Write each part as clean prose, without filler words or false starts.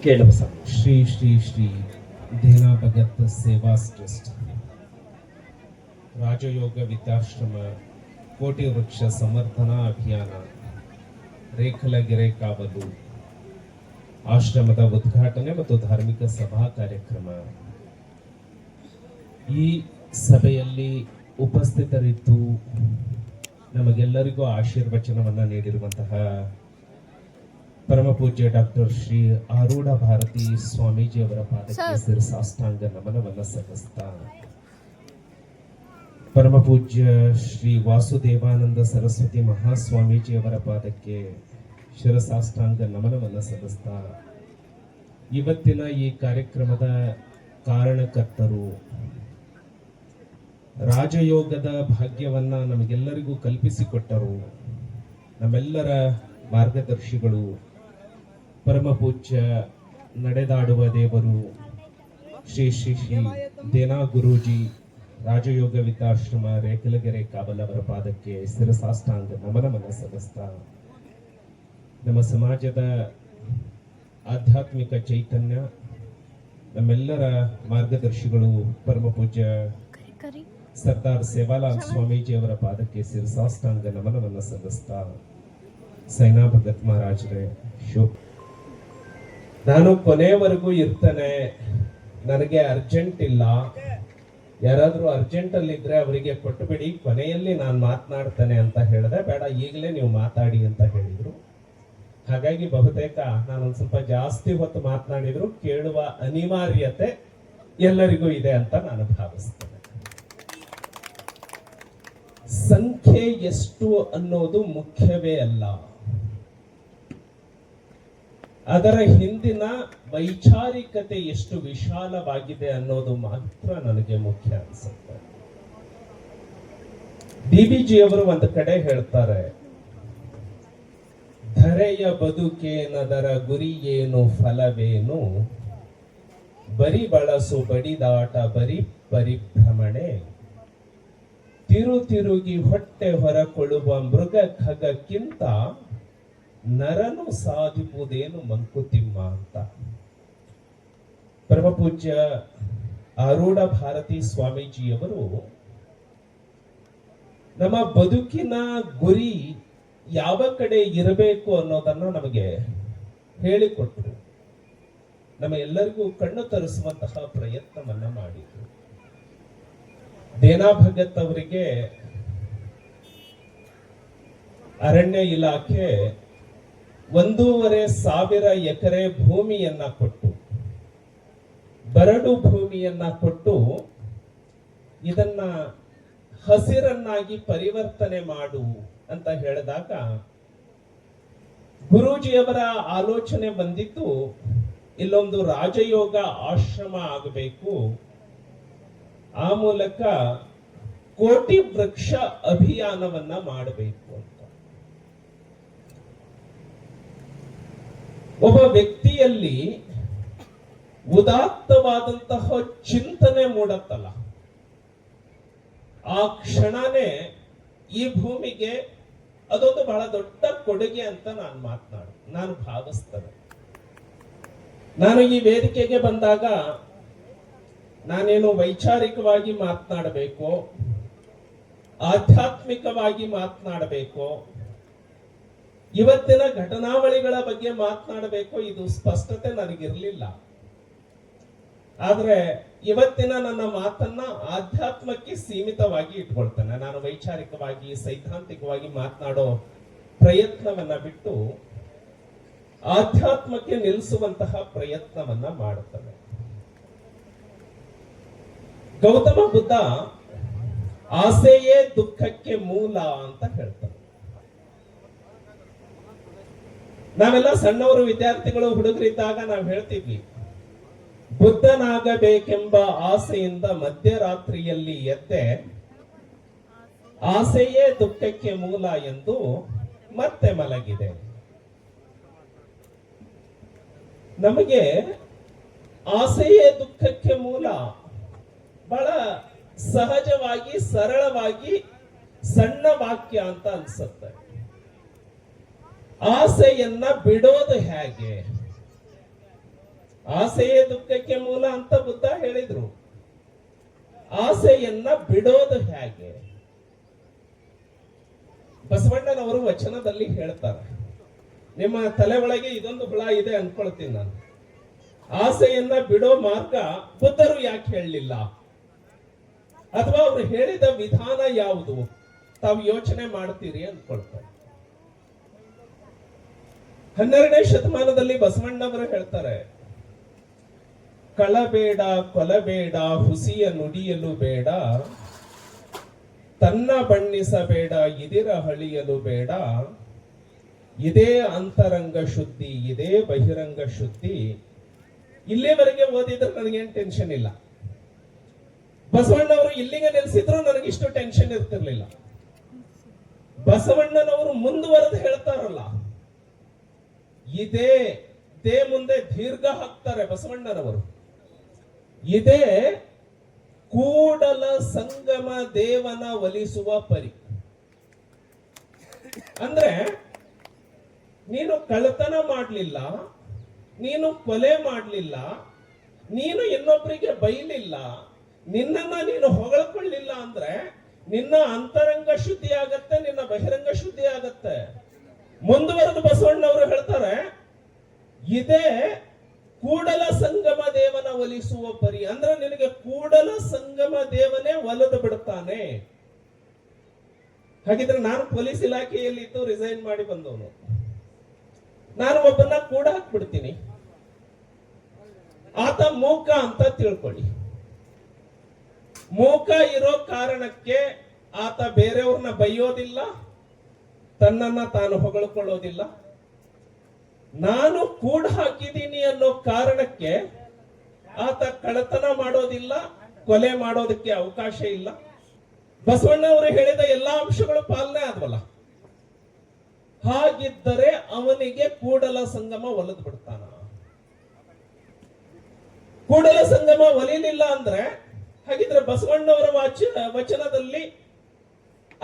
ಕೇಳುವ ಸಮಯ. ಶ್ರೀ ಶ್ರೀ ಶ್ರೀ ದೇನಾ ಭಗತ್ ಸೇವಾ ಟ್ರಸ್ಟ್ ರಾಜಯೋಗ ವಿದ್ಯಾಶ್ರಮ ಕೋಟಿ ವೃಕ್ಷ ಸಮರ್ಥನಾ ಅಭಿಯಾನ ರೇಖಲಗೆರೆ ಕಾವಲು ಆಶ್ರಮದ ಉದ್ಘಾಟನೆ ಮತ್ತು ಧಾರ್ಮಿಕ ಸಭಾ ಕಾರ್ಯಕ್ರಮ. ಈ ಸಭೆಯಲ್ಲಿ ಉಪಸ್ಥಿತರಿದ್ದು ನಮಗೆಲ್ಲರಿಗೂ ಆಶೀರ್ವಚನವನ್ನ ನೀಡಿರುವಂತಹ ಪರಮ ಪೂಜ್ಯ ಡಾಕ್ಟರ್ ಶ್ರೀ ಆರೂಢ ಭಾರತಿ ಸ್ವಾಮೀಜಿಯವರ ಪಾದಕ್ಕೆ ಶಿರಸಾಷ್ಟಾಂಗ ನಮನವನ್ನ ಸಲ್ಲಿಸ್ತಾ, ಪರಮ ಪೂಜ್ಯ ಶ್ರೀ ವಾಸುದೇವಾನಂದ ಸರಸ್ವತಿ ಮಹಾಸ್ವಾಮೀಜಿಯವರ ಪಾದಕ್ಕೆ ಶಿರಸಾಷ್ಟಾಂಗ ನಮನವನ್ನ ಸಲ್ಲಿಸ್ತಾ, ಇವತ್ತಿನ ಈ ಕಾರ್ಯಕ್ರಮದ ಕಾರಣಕರ್ತರು, ರಾಜಯೋಗದ ಭಾಗ್ಯವನ್ನ ನಮಗೆಲ್ಲರಿಗೂ ಕಲ್ಪಿಸಿಕೊಟ್ಟರು, ನಮ್ಮೆಲ್ಲರ ಮಾರ್ಗದರ್ಶಿಗಳು, ಪರಮ ಪೂಜ್ಯ ನಡೆದಾಡುವ ದೇವರು ಶ್ರೀ ಶ್ರೀ ಶ್ರೀ ದೇನಾ ಗುರೂಜಿ ರಾಜಯೋಗ ವಿದ್ಯಾಶ್ರಮ ರೇಖಲಗೆರೆ ಕಾವಲ್ ಅವರ ಪಾದಕ್ಕೆ ಶಿರಸಾಷ್ಟಾಂಗ ನಮನವನ್ನ ಸಲ್ಲಿಸ್ತಾ, ನಮ್ಮ ಸಮಾಜದ ಆಧ್ಯಾತ್ಮಿಕ ಚೈತನ್ಯ, ನಮ್ಮೆಲ್ಲರ ಮಾರ್ಗದರ್ಶಿಗಳು ಪರಮ ಪೂಜ್ಯ ಸರ್ದಾರ್ ಸೇವಾಲಾಲ್ ಸ್ವಾಮೀಜಿ ಅವರ ಪಾದಕ್ಕೆ ಶಿರಸಾಷ್ಟಾಂಗ ನಮನವನ್ನ ಸಲ್ಲಿಸ್ತಾ, ಸೈನಾ ಭಗತ್ ಮಹಾರಾಜರೇ ಶುಭ. ನಾನು ಕೊನೆಯವರೆಗೂ ಇರ್ತೇನೆ, ನನಗೆ ಅರ್ಜೆಂಟ್ ಇಲ್ಲ, ಯಾರಾದ್ರೂ ಅರ್ಜೆಂಟ್ ಅಲ್ಲಿ ಇದ್ರೆ ಅವರಿಗೆ ಕೊಟ್ಟು ಬಿಡಿ, ಕೊನೆಯಲ್ಲಿ ನಾನು ಮಾತನಾಡ್ತೇನೆ ಅಂತ ಹೇಳಿದೆ. ಬೇಡ, ಈಗಲೇ ನೀವು ಮಾತಾಡಿ ಅಂತ ಹೇಳಿದ್ರು. ಹಾಗಾಗಿ ಬಹುತೇಕ ನಾನೊಂದು ಸ್ವಲ್ಪ ಜಾಸ್ತಿ ಹೊತ್ತು ಮಾತನಾಡಿದ್ರು ಕೇಳುವ ಅನಿವಾರ್ಯತೆ ಎಲ್ಲರಿಗೂ ಇದೆ ಅಂತ ನಾನು ಭಾವಿಸ್ತೇನೆ. ಸಂಖ್ಯೆ ಎಷ್ಟು ಅನ್ನೋದು ಮುಖ್ಯವೇ ಅಲ್ಲ, ಅದರ ಹಿಂದಿನ ವೈಚಾರಿಕತೆ ಎಷ್ಟು ವಿಶಾಲವಾಗಿದೆ ಅನ್ನೋದು ಮಾತ್ರ ನನಗೆ ಮುಖ್ಯ ಅನ್ಸುತ್ತೆ. DBG ಅವರು ಒಂದು ಕಡೆ ಹೇಳ್ತಾರೆ, ಧರೆಯ ಬದುಕೇನದರ ಗುರಿ ಏನು ಫಲವೇನು, ಬರಿ ಬಳಸು ಬಡಿದಾಟ ಬರಿ ಪರಿಭ್ರಮಣೆ, ತಿರುಗಿ ಹೊಟ್ಟೆ ಹೊರಕೊಳ್ಳುವ ಮೃಗ ಖಗಕ್ಕಿಂತ ನರನು ಸಾಧಿಸುವುದೇನು ಮಂಕುತಿಮ್ಮ ಅಂತ. ಪರಮ ಪೂಜ್ಯ ಆರೂಢ ಭಾರತಿ ಸ್ವಾಮೀಜಿಯವರು ನಮ್ಮ ಬದುಕಿನ ಗುರಿ ಯಾವ ಕಡೆ ಇರಬೇಕು ಅನ್ನೋದನ್ನ ನಮಗೆ ಹೇಳಿಕೊಟ್ರು, ನಮ್ಮ ಎಲ್ಲರಿಗೂ ಕಣ್ಣು ತರಿಸುವಂತಹ ಪ್ರಯತ್ನವನ್ನ ಮಾಡಿದ್ರು. ದೇನಾ ಭಗತ್ ಅವರಿಗೆ ಅರಣ್ಯ ಇಲಾಖೆ 1,500 ಎಕರೆ ಭೂಮಿಯನ್ನ ಕೊಟ್ಟು, ಬರಡು ಭೂಮಿಯನ್ನ ಕೊಟ್ಟು, ಇದನ್ನ ಹಸಿರನ್ನಾಗಿ ಪರಿವರ್ತನೆ ಮಾಡು ಅಂತ ಹೇಳಿದಾಗ ಗುರೂಜಿಯವರ ಆಲೋಚನೆ ಬಂದಿತ್ತು, ಇಲ್ಲೊಂದು ರಾಜಯೋಗ ಆಶ್ರಮ ಆಗಬೇಕು, ಆ ಮೂಲಕ ಕೋಟಿ ವೃಕ್ಷ ಅಭಿಯಾನವನ್ನ ಮಾಡಬೇಕು ಅಂತ. ಒಬ್ಬ ವ್ಯಕ್ತಿಯಲ್ಲಿ ಉದಾತ್ತವಾದಂತಹ ಚಿಂತನೆ ಮೂಡತ್ತಲ್ಲ, ಆ ಕ್ಷಣನೇ ಈ ಭೂಮಿಗೆ ಅದೊಂದು ಬಹಳ ದೊಡ್ಡ ಕೊಡುಗೆ ಅಂತ ನಾನು ಭಾವಿಸ್ತೇನೆ. ನಾನು ಈ ವೇದಿಕೆಗೆ ಬಂದಾಗ ನಾನೇನು ವೈಚಾರಿಕವಾಗಿ ಮಾತನಾಡಬೇಕು, ಆಧ್ಯಾತ್ಮಿಕವಾಗಿ ಮಾತನಾಡಬೇಕು, ಇವತ್ತಿನ ಘಟನಾವಳಿಗಳ ಬಗ್ಗೆ ಮಾತನಾಡಬೇಕು, ಇದು ಸ್ಪಷ್ಟತೆ ನನಗಿರಲಿಲ್ಲ. ಆದ್ರೆ ಇವತ್ತಿನ ನನ್ನ ಮಾತನ್ನ ಆಧ್ಯಾತ್ಮಕ್ಕೆ ಸೀಮಿತವಾಗಿ ಇಟ್ಕೊಳ್ತೇನೆ. ನಾನು ವೈಚಾರಿಕವಾಗಿ ಸೈದ್ಧಾಂತಿಕವಾಗಿ ಮಾತನಾಡೋ ಪ್ರಯತ್ನವನ್ನ ಬಿಟ್ಟು ಆಧ್ಯಾತ್ಮಕ್ಕೆ ನಿಲ್ಲಿಸುವಂತಹ ಪ್ರಯತ್ನವನ್ನ ಮಾಡುತ್ತೇನೆ. ಗೌತಮ ಬುದ್ಧ ಆಸೆಯೇ ದುಃಖಕ್ಕೆ ಮೂಲ ಅಂತ ಹೇಳ್ತಾರೆ. ನಾವೆಲ್ಲ ಸಣ್ಣವರು, ವಿದ್ಯಾರ್ಥಿಗಳು, ಹುಡುಗರಿದ್ದಾಗ ನಾವು ಹೇಳ್ತಿದ್ವಿ, ಬುದ್ಧನಾಗಬೇಕೆಂಬ ಆಸೆಯಿಂದ ಮಧ್ಯರಾತ್ರಿಯಲ್ಲಿ ಎದ್ದೆ, ಆಸೆಯೇ ದುಃಖಕ್ಕೆ ಮೂಲ ಎಂದು ಮತ್ತೆ ಮಲಗಿದೆ. ನಮಗೆ ಆಸೆಯೇ ದುಃಖಕ್ಕೆ ಮೂಲ ಬಹಳ ಸಹಜವಾಗಿ, ಸರಳವಾಗಿ, ಸಣ್ಣ ವಾಕ್ಯ ಅಂತ ಅನ್ಸುತ್ತೆ. ಆಸೆಯನ್ನ ಬಿಡೋದು ಹೇಗೆ? ಆಸೆಯೇ ದುಃಖಕ್ಕೆ ಮೂಲ ಅಂತ ಬುದ್ಧ ಹೇಳಿದ್ರು. ಆಸೆಯನ್ನ ಬಿಡೋದು ಹೇಗೆ? ಬಸವಣ್ಣನವರು ವಚನದಲ್ಲಿ ಹೇಳ್ತಾರೆ. ನಿಮ್ಮ ತಲೆ ಒಳಗೆ ಇದೊಂದು ಹುಳ ಇದೆ ಅನ್ಕೊಳ್ತೀನಿ ನಾನು. ಆಸೆಯನ್ನ ಬಿಡೋ ಮಾರ್ಗ ಬುದ್ಧರು ಯಾಕೆ ಹೇಳಲಿಲ್ಲ, ಅಥವಾ ಅವರು ಹೇಳಿದ ವಿಧಾನ ಯಾವುದು ತಾವು ಯೋಚನೆ ಮಾಡ್ತೀರಿ ಅನ್ಕೊಳ್ತಾರೆ. 12ನೇ ಶತಮಾನದಲ್ಲಿ ಬಸವಣ್ಣವರು ಹೇಳ್ತಾರೆ, ಕಳಬೇಡ ಕೊಲಬೇಡ ಹುಸಿಯ ನುಡಿಯಲು ಬೇಡ, ತನ್ನ ಬಣ್ಣಿಸಬೇಡ ಇದಿರ ಹಳಿಯಲು ಬೇಡ, ಇದೇ ಅಂತರಂಗ ಶುದ್ಧಿ ಇದೇ ಬಹಿರಂಗ ಶುದ್ಧಿ. ಇಲ್ಲಿವರೆಗೆ ಓದಿದ್ರೆ ನನಗೇನು ಟೆನ್ಷನ್ ಇಲ್ಲ. ಬಸವಣ್ಣವರು ಇಲ್ಲಿಗೆ ನೆಲೆಸಿದ್ರು ನನಗಿಷ್ಟು ಟೆನ್ಷನ್ ಇರ್ತಿರ್ಲಿಲ್ಲ. ಬಸವಣ್ಣನವರು ಮುಂದುವರೆದು ಹೇಳ್ತಾರಲ್ಲ, ಇದೇ ಮುಂದೆ ದೀರ್ಘ ಹಾಕ್ತಾರೆ ಬಸವಣ್ಣನವರು. ಇದೇ ಕೂಡಲ ಸಂಗಮ ದೇವನ ಒಲಿಸುವ ಪರಿ. ಅಂದ್ರೆ ನೀನು ಕಳ್ಳತನ ಮಾಡಲಿಲ್ಲ, ನೀನು ಕೊಲೆ ಮಾಡಲಿಲ್ಲ, ನೀನು ಇನ್ನೊಬ್ಬರಿಗೆ ಬೈಲಿಲ್ಲ, ನಿನ್ನನ್ನ ನೀನು ಹೊಗಳಕೊಳ್ಳಿಲ್ಲ ಅಂದ್ರೆ ನಿನ್ನ ಅಂತರಂಗ ಶುದ್ಧಿ ಆಗತ್ತೆ, ನಿನ್ನ ಬಹಿರಂಗ ಶುದ್ಧಿ ಆಗತ್ತೆ. ಮುಂದುವರೆದು ಬಸವಣ್ಣವರು ಹೇಳ್ತಾರೆ, ಇದೇ ಕೂಡಲ ಸಂಗಮ ದೇವನ ಒಲಿಸುವ ಪರಿ. ಅಂದ್ರೆ ನಿನಗೆ ಕೂಡಲ ಸಂಗಮ ದೇವನೇ ಒಲಿದು ಬಿಡ್ತಾನೆ. ಹಾಗಿದ್ರೆ ನಾನು ಪೊಲೀಸ್ ಇಲಾಖೆಯಲ್ಲಿ ಇದ್ದು ರಿಸೈನ್ ಮಾಡಿ ಬಂದವನು. ನಾನು ಒಬ್ಬನ ಕೂಡ ಹಾಕ್ಬಿಡ್ತೀನಿ, ಆತ ಮೂಕ ಅಂತ ತಿಳ್ಕೊಳ್ಳಿ. ಮೂಕ ಇರೋ ಕಾರಣಕ್ಕೆ ಆತ ಬೇರೆಯವ್ರನ್ನ ಬೈಯೋದಿಲ್ಲ, ತನ್ನನ್ನ ತಾನು ಹೊಗಳ್ಕೊಳ್ಳೋದಿಲ್ಲ. ನಾನು ಕೂಡ ಹಾಕಿದ್ದೀನಿ ಅನ್ನೋ ಕಾರಣಕ್ಕೆ ಆತ ಕಳ್ಳತನ ಮಾಡೋದಿಲ್ಲ, ಕೊಲೆ ಮಾಡೋದಕ್ಕೆ ಅವಕಾಶ ಇಲ್ಲ. ಬಸವಣ್ಣವರು ಹೇಳಿದ ಎಲ್ಲಾ ಅಂಶಗಳು ಪಾಲನೆ ಆದ್ವಲ್ಲ. ಹಾಗಿದ್ದರೆ ಅವನಿಗೆ ಕೂಡಲ ಸಂಗಮ ಒಲಿದು ಬಿಡ್ತಾನ. ಕೂಡಲ ಸಂಗಮ ಒಲಿಲಿಲ್ಲ ಅಂದ್ರೆ ಹಾಗಿದ್ರೆ ಬಸವಣ್ಣವರ ವಚನದಲ್ಲಿ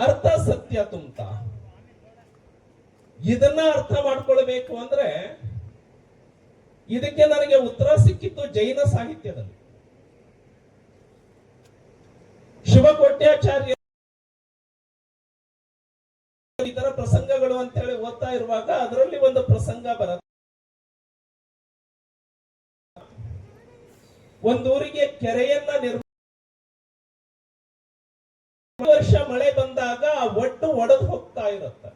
ಅರ್ಥ ಸತ್ಯ ತುಂಬ್ತ. ಇದನ್ನ ಅರ್ಥ ಮಾಡ್ಕೊಳ್ಬೇಕು ಅಂದ್ರೆ ಇದಕ್ಕೆ ನನಗೆ ಉತ್ತರ ಸಿಕ್ಕಿತ್ತು ಜೈನ ಸಾಹಿತ್ಯದಲ್ಲಿ. ಶಿವಕೋಟ್ಯಾಚಾರ್ಯ ಇತರ ಪ್ರಸಂಗಗಳು ಅಂತ ಹೇಳಿ ಓದ್ತಾ ಇರುವಾಗ ಅದರಲ್ಲಿ ಒಂದು ಪ್ರಸಂಗ ಬರುತ್ತೆ. ಒಂದೂರಿಗೆ ಕೆರೆಯನ್ನ ವರ್ಷ ಮಳೆ ಬಂದಾಗ ಆ ಒಟ್ಟು ಒಡೆದು ಹೋಗ್ತಾ ಇರುತ್ತೆ.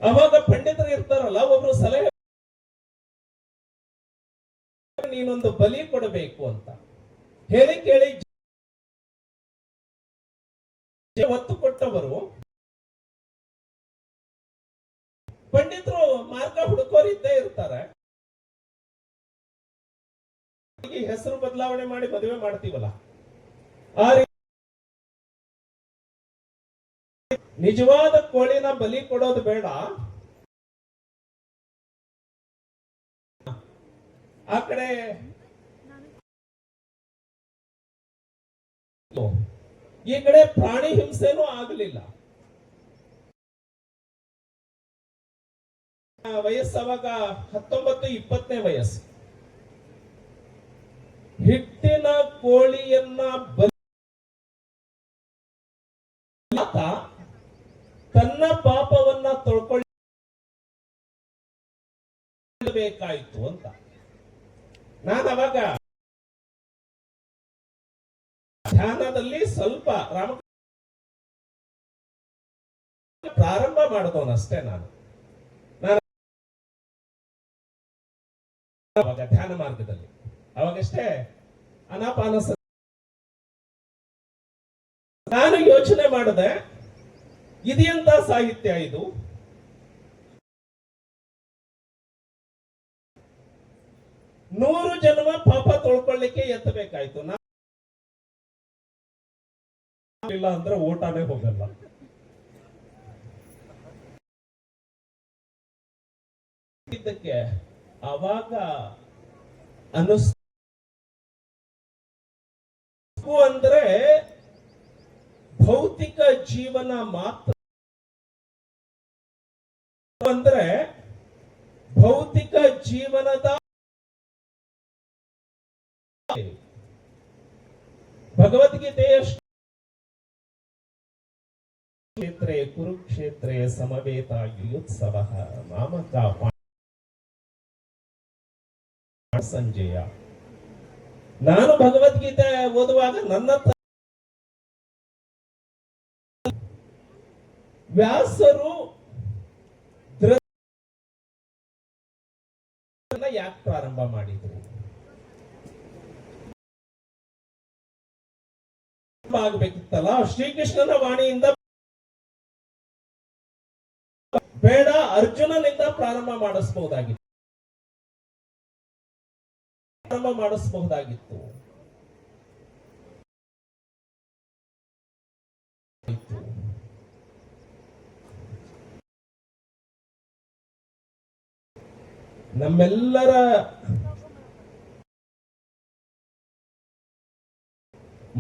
ಅವಾಗ ಪಂಡಿತರು ಇರ್ತಾರಲ್ಲ, ಒಬ್ರು ಸಲಹೆ, ನೀನೊಂದು ಬಲಿ ಕೊಡಬೇಕು ಅಂತ ಹೇಳಿ ಕೇಳಿ ಒತ್ತು ಕೊಟ್ಟವರು ಪಂಡಿತರು ಮಾರ್ಗ ಹುಡುಕೋರು ಇದ್ದೇ ಇರ್ತಾರೆ. ಹೆಸರು ಬದಲಾವಣೆ ಮಾಡಿ ಮದುವೆ ಮಾಡ್ತೀವಲ್ಲ, ಆ ನಿಜವಾದ ಕೋಳಿನ ಬಲಿ ಕೊಡೋದು ಬೇಡ, ಆ ಕಡೆ ಈ ಕಡೆ ಪ್ರಾಣಿ ಹಿಂಸೆನೂ ಆಗಲಿಲ್ಲ. ವಯಸ್ಸವಾಗ 19-20ನೇ ವಯಸ್ಸು. ಹಿಟ್ಟಿನ ಕೋಳಿಯನ್ನ ತನ್ನ ಪಾಪವನ್ನ ತೊಳ್ಕೊಳ್ಳಬೇಕಾಯ್ತು ಅಂತ ನಾನು ಅವಾಗ ಧ್ಯಾನದಲ್ಲಿ ಸ್ವಲ್ಪ ಪ್ರಾರಂಭ ಮಾಡಿದವನಷ್ಟೇ. ನಾನು ಅವಾಗ ಧ್ಯಾನ ಮಾರ್ಗದಲ್ಲಿ ಅವಾಗಷ್ಟೇ ಅನಾಪಾನ. ನಾನು ಯೋಚನೆ ಮಾಡಿದೆ, ಇದೆಂತ ಸಾಹಿತ್ಯ ಇದು? ನೂರು ಜನ್ಮ ಪಾಪ ತೊಳ್ಕೊಳ್ಳಿಕ್ಕೆ ಎತ್ತಬೇಕಾಯ್ತು. ಇಲ್ಲ ಅಂದ್ರೆ ಊಟನೇ ಹೋಗಲ್ಲ. ಇದಕ್ಕೆ ಅವಾಗ ಅಂದ್ರೆ ಭೌತಿಕ ಜೀವನ ಮಾತ್ರ, ಅಂದ್ರೆ ಭೌತಿಕ ಜೀವನದ ಭಗವದ್ಗೀತೆಯ ಕ್ಷೇತ್ರೇ ಕುರುಕ್ಷೇತ್ರೇ ಸಮವೇತ ಯುಯುತ್ಸವ ಮಾಮಕ ಸಂಜಯ. ನಾನು ಭಗವದ್ಗೀತೆ ಓದುವಾಗ ನನ್ನ ವ್ಯಾಸರು ಯಾಕೆ ಪ್ರಾರಂಭ ಮಾಡಿದ್ರು ಆಗ್ಬೇಕಿತ್ತಲ್ಲ. ಶ್ರೀಕೃಷ್ಣನ ವಾಣಿಯಿಂದ ಬೇಡ, ಅರ್ಜುನನಿಂದ ಪ್ರಾರಂಭ ಮಾಡಿಸಬಹುದಾಗಿತ್ತು. ನಮ್ಮೆಲ್ಲರ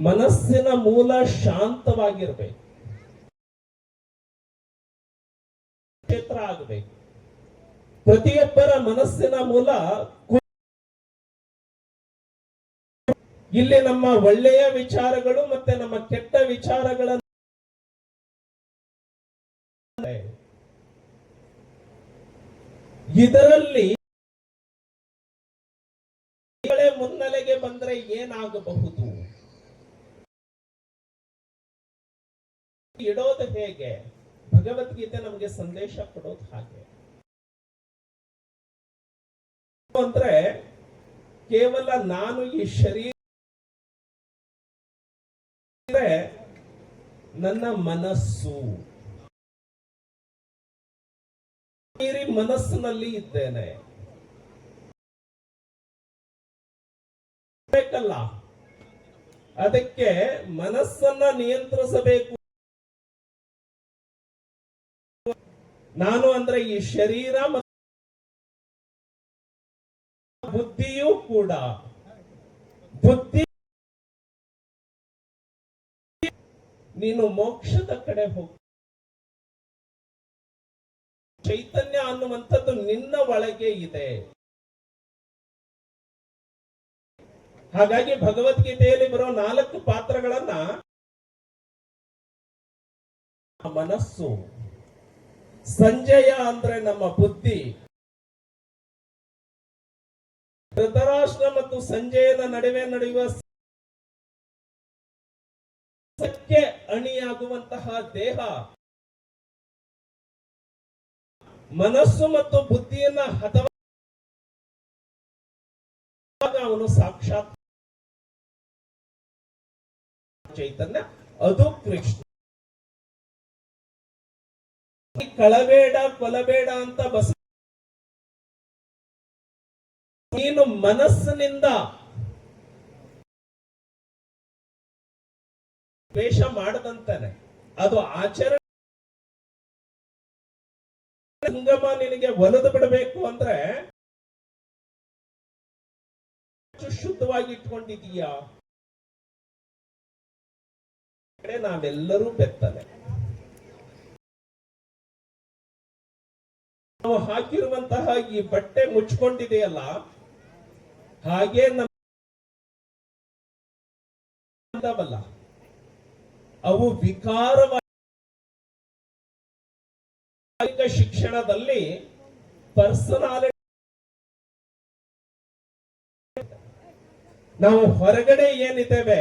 ಮನಸ್ಸಿನ ಮೂಲ ಶಾಂತವಾಗಿರ್ಬೇಕು, ಕ್ಷೇತ್ರ ಆಗಬೇಕು. ಪ್ರತಿಯೊಬ್ಬರ ಮನಸ್ಸಿನ ಮೂಲ ಇಲ್ಲಿ ನಮ್ಮ ಒಳ್ಳೆಯ ವಿಚಾರಗಳು ಮತ್ತೆ ನಮ್ಮ ಕೆಟ್ಟ ವಿಚಾರಗಳನ್ನು ಇದರಲ್ಲಿ ಮುನ್ನೆಲೆಗೆ ಬಂದ್ರೆ ಏನಾಗಬಹುದು, ಇಡೋದು ಹೇಗೆ? ಭಗವದ್ಗೀತೆ ನಮಗೆ ಸಂದೇಶ ಕೊಡೋದು ಹಾಗೆ ಅಂದ್ರೆ ಕೇವಲ ನಾನು ಈ ಶರೀರ ನನ್ನ ಮನಸ್ಸು ಮನಸ್ಸಿನಲ್ಲಿ ಇದ್ದೇನೆ ಬೇಕಲ್ಲ. ಅದಕ್ಕೆ ಮನಸ್ಸನ್ನ ನಿಯಂತ್ರಿಸಬೇಕು. ನಾನು ಅಂದ್ರೆ ಈ ಶರೀರ ಮತ್ತು ಬುದ್ಧಿಯೂ ಕೂಡ. ಬುದ್ಧಿ ನೀನು ಮೋಕ್ಷದ ಕಡೆ ಹೋಗ, ಚೈತನ್ಯ ಅನ್ನುವಂಥದ್ದು ನಿನ್ನ ಒಳಗೆ ಇದೆ. ಹಾಗಾಗಿ ಭಗವದ್ಗೀತೆಯಲ್ಲಿ ಬರೋ 4 ಪಾತ್ರಗಳನ್ನ ಮನಸ್ಸು, ಸಂಜಯ ಅಂದ್ರೆ ನಮ್ಮ ಬುದ್ಧಿ, ಧೃತರಾಷ್ಟ್ರ ಮತ್ತು ಸಂಜಯನ ನಡುವೆ ನಡೆಯುವ ಸತ್ಯ ಅಣಿಯಾಗುವಂತಹ ದೇಹ, ಮನಸ್ಸು ಮತ್ತು ಬುದ್ಧಿಯನ್ನ ಹತವ ಅವನು ಸಾಕ್ಷಾತ್ ಚೈತನ್ಯ, ಅದು ಕೃಷ್ಣ. ಕಳಬೇಡ ಕೊಲಬೇಡ ಅಂತ ನೀನು ಮನಸ್ಸಿನಿಂದ ದ್ವೇಷ ಮಾಡದಂತಾನೆ ಅದು ಆಚರಣೆ ಸಂಗಮ ನಿನಗೆ ಒಲಿದು ಬಿಡಬೇಕು ಅಂದ್ರೆ ಶುದ್ಧವಾಗಿ ಇಟ್ಕೊಂಡಿದೀಯಾ? ನಾವೆಲ್ಲರೂ ಬೆತ್ತಲೆ. ನಾವು ಹಾಕಿರುವಂತಹ ಈ ಬಟ್ಟೆ ಮುಚ್ಕೊಂಡಿದೆಯಲ್ಲ, ಹಾಗೆ ನಮ್ಮಲ್ಲ ಅವು ವಿಕಾರವಾಗಿ. ಶಿಕ್ಷಣದಲ್ಲಿ ಪರ್ಸನಾಲಿಟಿ ನಾವು ಹೊರಗಡೆ ಏನಿದ್ದೇವೆ,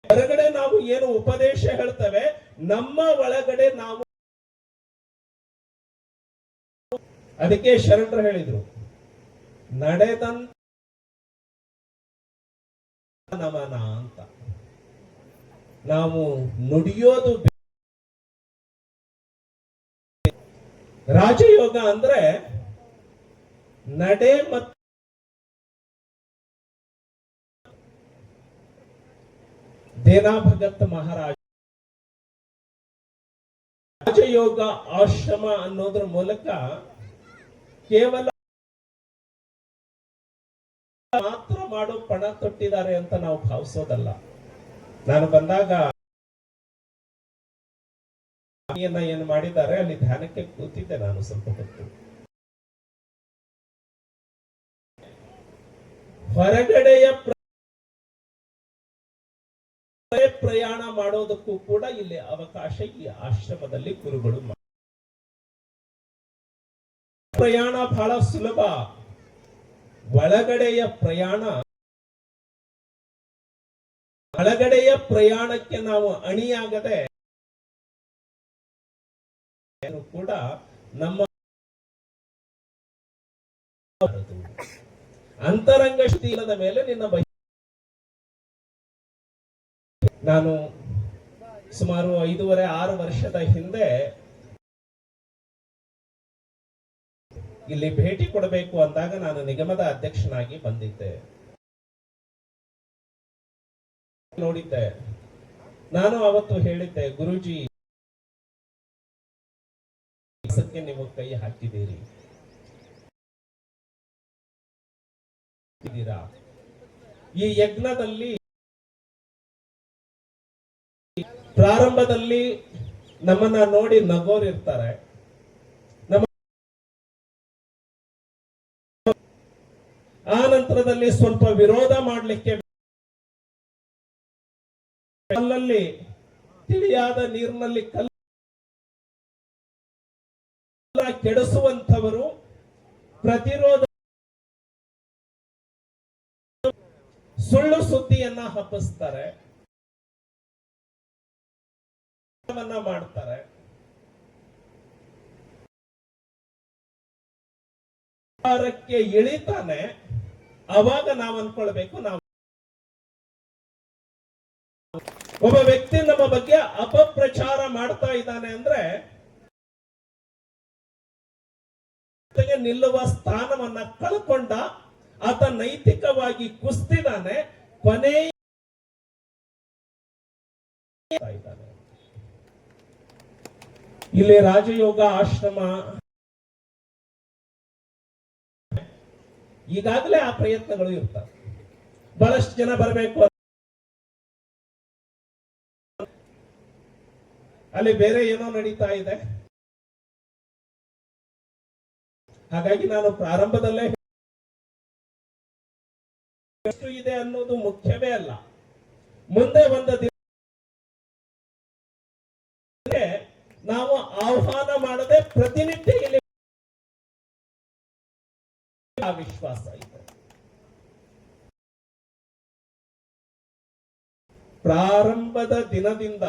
ಹೊರಗಡೆ ನಾವು ಏನು ಉಪದೇಶ ಹೇಳ್ತೇವೆ, ನಮ್ಮ ಒಳಗಡೆ ನಾವು. ಅದಕ್ಕೆ ಶರಣರು ಹೇಳಿದ್ರು, ನಡೆದಂತ ನಮನ ಅಂತ. ನಾವು ನುಡಿಯೋದು ರಾಜಯೋಗ ಅಂದ್ರೆ ನಡೆ ಮತ್ತು ದೇನಾ ಭಗತ್ ಮಹಾರಾಜ ರಾಜಯೋಗ ಆಶ್ರಮ ಅನ್ನೋದ್ರ ಮೂಲಕ ಕೇವಲ ಮಾತ್ರ ಮಾಡೋ ಪಣ ತೊಟ್ಟಿದ್ದಾರೆ ಅಂತ ನಾವು ಭಾವಿಸೋದಲ್ಲ. ನಾನು ಬಂದಾಗ ಏನು ಮಾಡಿದ್ದಾರೆ ಅಲ್ಲಿ ಧ್ಯಾನಕ್ಕೆ ಕೂತಿದ್ದೆ ನಾನು ಸ್ವಲ್ಪ ಹೊತ್ತು. ಹೊರಗಡೆಯ ಪ್ರಯಾಣ ಮಾಡೋದಕ್ಕೂ ಕೂಡ ಇಲ್ಲಿ ಅವಕಾಶ ಈ ಆಶ್ರಮದಲ್ಲಿ ಗುರುಗಳು ಪ್ರಯಾಣ ಬಹಳ ಸುಲಭ. ಒಳಗಡೆಯ ಪ್ರಯಾಣಕ್ಕೆ ನಾವು ಅಣಿಯಾಗದೆ ಕೂಡ ನಮ್ಮ ಅಂತರಂಗ ಶೀಲದ ಮೇಲೆ ನಿನ್ನ ನಾನು ಸುಮಾರು 5.5-6 ವರ್ಷದ ಹಿಂದೆ ಇಲ್ಲಿ ಭೇಟಿ ಕೊಡಬೇಕು ಅಂದಾಗ ನಾನು ನಿಗಮದ ಅಧ್ಯಕ್ಷನಾಗಿ ಬಂದಿದ್ದೆ. ನೋಡಿದ್ದೆ. ನಾನು ಅವತ್ತು ಹೇಳಿದ್ದೆ, ಗುರೂಜಿ ನೀವು ಕೈ ಹಾಕಿದ್ದೀರಿ, ಈ ಯಜ್ಞದಲ್ಲಿ ಪ್ರಾರಂಭದಲ್ಲಿ ನಮ್ಮನ್ನ ನೋಡಿ ನಗೋರಿರ್ತಾರೆ, ಆ ನಂತರದಲ್ಲಿ ಸ್ವಲ್ಪ ವಿರೋಧ ಮಾಡಲಿಕ್ಕೆ ಕಲ್ಲಲ್ಲಿ ತಿಳಿಯಾದ ನೀರಿನಲ್ಲಿ ಕಲ್ಲ ಕೆಡಿಸುವಂತವರು, ಪ್ರತಿರೋಧ ಸುಳ್ಳು ಸುದ್ದಿಯನ್ನ ಹಬ್ಬಿಸ್ತಾರೆ, ಮಾಡ್ತಾರೆ. ಇಳಿತಾನೆ, ಅವಾಗ ನಾವು ಅನ್ಕೊಳ್ಬೇಕು, ನಾವು ಒಬ್ಬ ವ್ಯಕ್ತಿ ನಮ್ಮ ಬಗ್ಗೆ ಅಪಪ್ರಚಾರ ಮಾಡ್ತಾ ಇದ್ದಾನೆ ಅಂದ್ರೆ ನಿಲ್ಲುವ ಸ್ಥಾನವನ್ನ ಕಳ್ಕೊಂಡ, ಆತ ನೈತಿಕವಾಗಿ ಕುಸ್ತಿದ್ದಾನೆ, ಕೊನೆ ಇಲ್ಲಿ ರಾಜಯೋಗ ಆಶ್ರಮ ಈಗಾಗಲೇ ಆ ಪ್ರಯತ್ನಗಳು ಇರ್ತವೆ. ಬಹಳಷ್ಟು ಜನ ಬರಬೇಕು, ಅಲ್ಲಿ ಬೇರೆ ಏನೋ ನಡೀತಾ ಇದೆ. ಹಾಗಾಗಿ ನಾನು ಪ್ರಾರಂಭದಲ್ಲೇ ಎಷ್ಟು ಇದೆ ಅನ್ನೋದು ಮುಖ್ಯವೇ ಅಲ್ಲ. ಮುಂದೆ ಒಂದು ದಿನ ನಾವು ಆಹ್ವಾನ ಮಾಡದೆ ಪ್ರತಿನಿತ್ಯ ಇಲ್ಲಿ ವಿಶ್ವಾಸ ಇದೆ. ಪ್ರಾರಂಭದ ದಿನದಿಂದ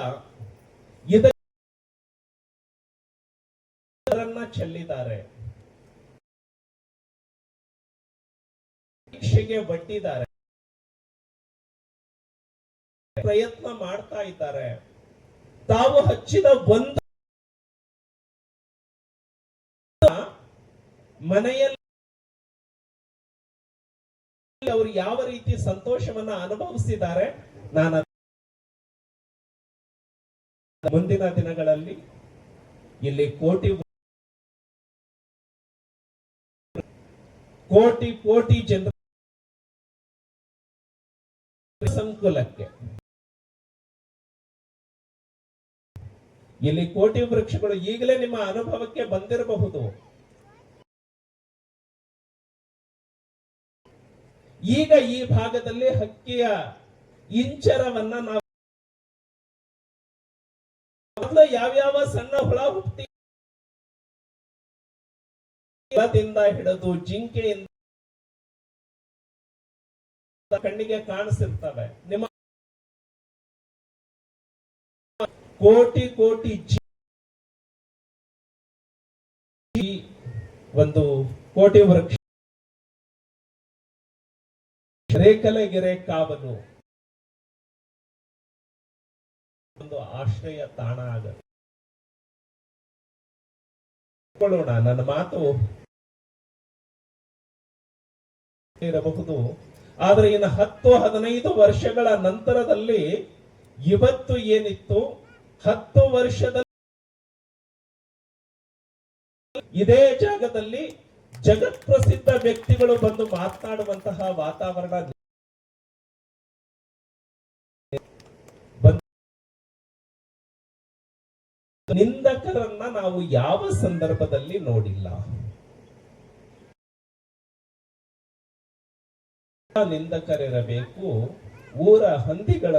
ಇದನ್ನ ಚೆಲ್ಲಿದ್ದಾರೆ, ಶಿಕ್ಷೆಗೆ ಬಟ್ಟಿದ್ದಾರೆ, ಪ್ರಯತ್ನ ಮಾಡ್ತಾ ಇದ್ದಾರೆ. ತಾವು ಹಚ್ಚಿದ ಒಂದು ಮನೆಯಲ್ಲಿ ಅವರು ಯಾವ ರೀತಿ ಸಂತೋಷವನ್ನ ಅನುಭವಿಸಿದ್ದಾರೆ, ನಾನು ಮುಂದಿನ ದಿನಗಳಲ್ಲಿ ಇಲ್ಲಿ ಕೋಟಿ ಜನರ ಸಂಕುಲಕ್ಕೆ ಇಲ್ಲಿ ಕೋಟಿ ವೃಕ್ಷಗಳು ಈಗಲೇ ನಿಮ್ಮ ಅನುಭವಕ್ಕೆ ಬಂದಿರಬಹುದು. ಈಗ ಈ ಭಾಗದಲ್ಲಿ ಹಕ್ಕಿಯ ಇಂಚರವನ್ನ ನಾವು ಯಾವ್ಯಾವ ಸಣ್ಣ ಹುಳ ಹುಟ್ಟಿ ಹಿಡಿದು ಜಿಂಕೆಯಿಂದ ಕಣ್ಣಿಗೆ ಕಾಣಿಸಿರ್ತವೆ. ನಿಮ್ಮ ಕೋಟಿ ಒಂದು ಕೋಟಿ ವೃಕ್ಷ ರೇಖಲೆಗೆರೆ ಕಾವಲು ಒಂದು ಆಶ್ರಯ ತಾಣ ಆಗಬೇಕು. ನನ್ನ ಮಾತು ಇರಬಹುದು, ಆದ್ರೆ ಇನ್ನು 10-15 ವರ್ಷಗಳ ನಂತರದಲ್ಲಿ ಇವತ್ತು ಏನಿತ್ತು 10 ವರ್ಷದಲ್ಲಿ ಇದೇ ಜಾಗದಲ್ಲಿ ಜಗತ್ ಪ್ರಸಿದ್ಧ ವ್ಯಕ್ತಿಗಳು ಬಂದು ಮಾತನಾಡುವಂತಹ ವಾತಾವರಣ ನಿಂದಕರನ್ನ ನಾವು ಯಾವ ಸಂದರ್ಭದಲ್ಲಿ ನೋಡಿಲ್ಲ. ನಿಂದಕರಿರಬೇಕು, ಊರ ಹಂದಿಗಳ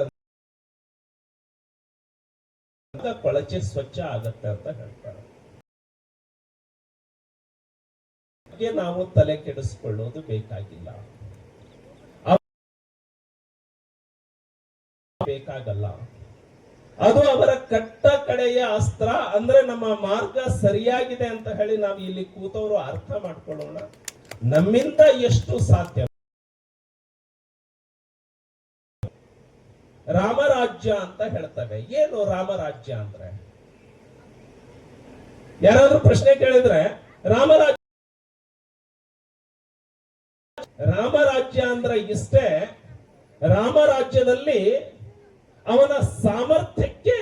ಕೊಳಚೆ ಸ್ವಚ್ಛ ಆಗತ್ತೆ ಅಂತ ಹೇಳ್ತಾರೆ. ನಾವು ತಲೆ ಕೆಡಿಸ್ಕೊಳ್ಳೋದು ಬೇಕಾಗಿಲ್ಲ, ಬೇಕಾಗಲ್ಲ. ಅದು ಅವರ ಕಟ್ಟ ಕಡೆಯ ಅಸ್ತ್ರ. ಅಂದ್ರೆ ನಮ್ಮ ಮಾರ್ಗ ಸರಿಯಾಗಿದೆ ಅಂತ ಹೇಳಿ ನಾವು ಇಲ್ಲಿ ಕೂತವರು ಅರ್ಥ ಮಾಡ್ಕೊಳ್ಳೋಣ. ನಮ್ಮಿಂದ ಎಷ್ಟು ಸಾಧ್ಯ. ರಾಮರಾಜ್ಯ ಅಂತ ಹೇಳ್ತವೆ. ಏನು ರಾಮರಾಜ್ಯ ಅಂದ್ರೆ? ಯಾರಾದ್ರೂ ಪ್ರಶ್ನೆ ಕೇಳಿದ್ರೆ ರಾಮರಾಜ್ಯ ಅಂದ್ರೆ ಇಷ್ಟೇ. ರಾಮರಾಜ್ಯದಲ್ಲಿ ಅವನ ಸಾಮರ್ಥ್ಯಕ್ಕೆ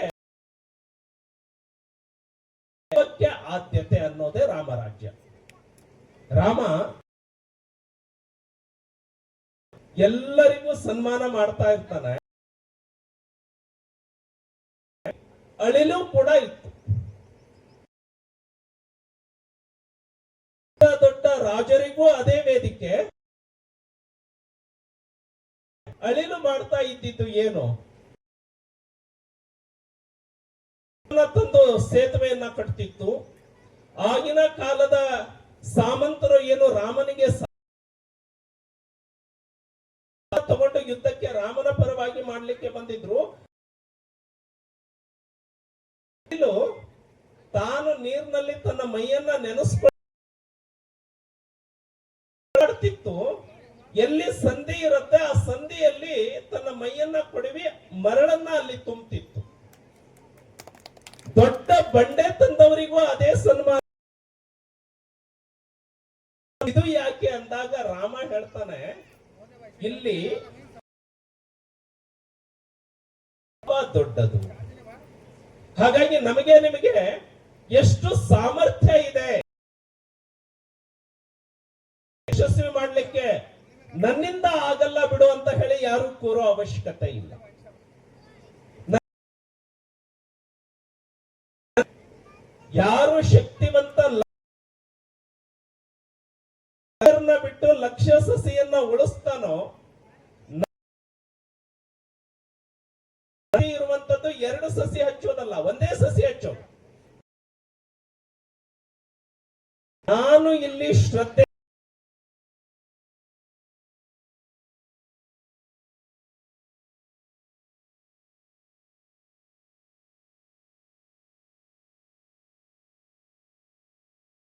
ಆದ್ಯತೆ ಅನ್ನೋದೇ ರಾಮರಾಜ್ಯ. ರಾಮ ಎಲ್ಲರಿಗೂ ಸನ್ಮಾನ ಮಾಡ್ತಾ ಇರ್ತಾನೆ. ಅಳಿಲು ಕೂಡ ಇತ್ತು. ದೊಡ್ಡ ರಾಜರಿಗೂ ಅದೇ ವೇದಿಕೆ. ಅಳಿಲು ಮಾಡ್ತಾ ಇದ್ದಿದ್ದು ಏನು? ತಂದು ಸೇತುವೆಯನ್ನ ಕಟ್ತಿತ್ತು. ಆಗಿನ ಕಾಲದ ಸಾಮಂತರು ಏನು ರಾಮನಿಗೆ ತಗೊಂಡು ಯುದ್ಧಕ್ಕೆ ರಾಮನ ಪರವಾಗಿ ಮಾಡ್ಲಿಕ್ಕೆ ಬಂದಿದ್ರು. ತಾನು ನೀರಿನಲ್ಲಿ ತನ್ನ ಮೈಯನ್ನ ನೆನೆಸ್ಕೊಳ್ತಿತ್ತು. ಎಲ್ಲಿ ಸಂಧಿ ಇರುತ್ತೆ ಆ ಸಂಧಿಯಲ್ಲಿ ತನ್ನ ಮೈಯನ್ನ ಕೊಡವಿ ಮರಳನ್ನ ಅಲ್ಲಿ ತುಂಬುತ್ತಿತ್ತು. ದೊಡ್ಡ ಬಂಡೆ ತಂದವರಿಗೂ ಅದೇ ಸನ್ಮಾನ. ಇದು ಯಾಕೆ ಅಂದಾಗ ರಾಮ ಹೇಳ್ತಾನೆ, ಇಲ್ಲಿ ದೊಡ್ಡದು. ಹಾಗಾಗಿ ನಮಗೆ ನಿಮಗೆ ಎಷ್ಟು ಸಾಮರ್ಥ್ಯ ಇದೆ ಯಶಸ್ವಿ ಮಾಡ್ಲಿಕ್ಕೆ, ನನ್ನಿಂದ ಆಗಲ್ಲ ಬಿಡು ಅಂತ ಹೇಳಿ ಯಾರು ಕೂರೋ ಅವಶ್ಯಕತೆ ಇಲ್ಲ. ಯಾರು ಶಕ್ತಿವಂತ ಬಿಟ್ಟು ಲಕ್ಷ ಸಸಿಯನ್ನ ಉಳಿಸ್ತಾನೋ, ಇರುವಂತದ್ದು 2 ಸಸಿ ಹಚ್ಚೋದಲ್ಲ, ಒಂದೇ ಸಸಿ ಹಚ್ಚೋದು. ನಾನು ಇಲ್ಲಿ ಶ್ರದ್ಧೆ